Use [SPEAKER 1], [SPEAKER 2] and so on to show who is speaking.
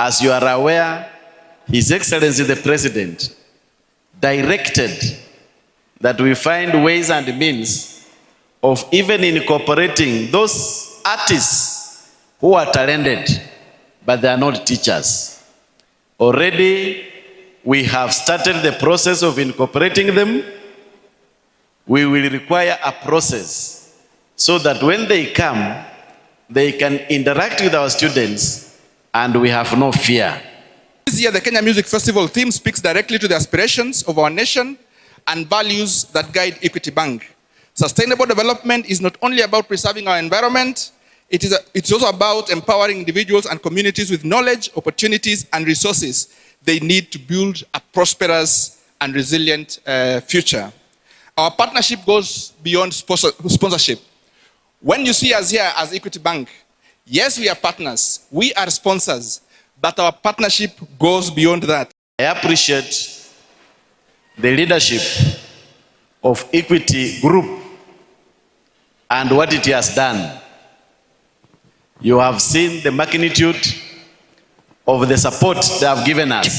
[SPEAKER 1] As you are aware, His Excellency the President directed that we find ways and means of even incorporating those artists who are talented, but they are not teachers. Already, we have started the process of incorporating them. We will require a process so that when they come, they can interact with our students and we have no fear.
[SPEAKER 2] This year, the Kenya Music Festival theme speaks directly to the aspirations of our nation and values that guide Equity Bank. Sustainable development is not only about preserving our environment, it's also about empowering individuals and communities with knowledge, opportunities, and resources they need to build a prosperous and resilient future. Our partnership goes beyond sponsorship. When you see us here as Equity Bank, yes, we are partners, we are sponsors, but our partnership goes beyond that.
[SPEAKER 1] I appreciate the leadership of Equity Group and what it has done. You have seen the magnitude of the support they have given us.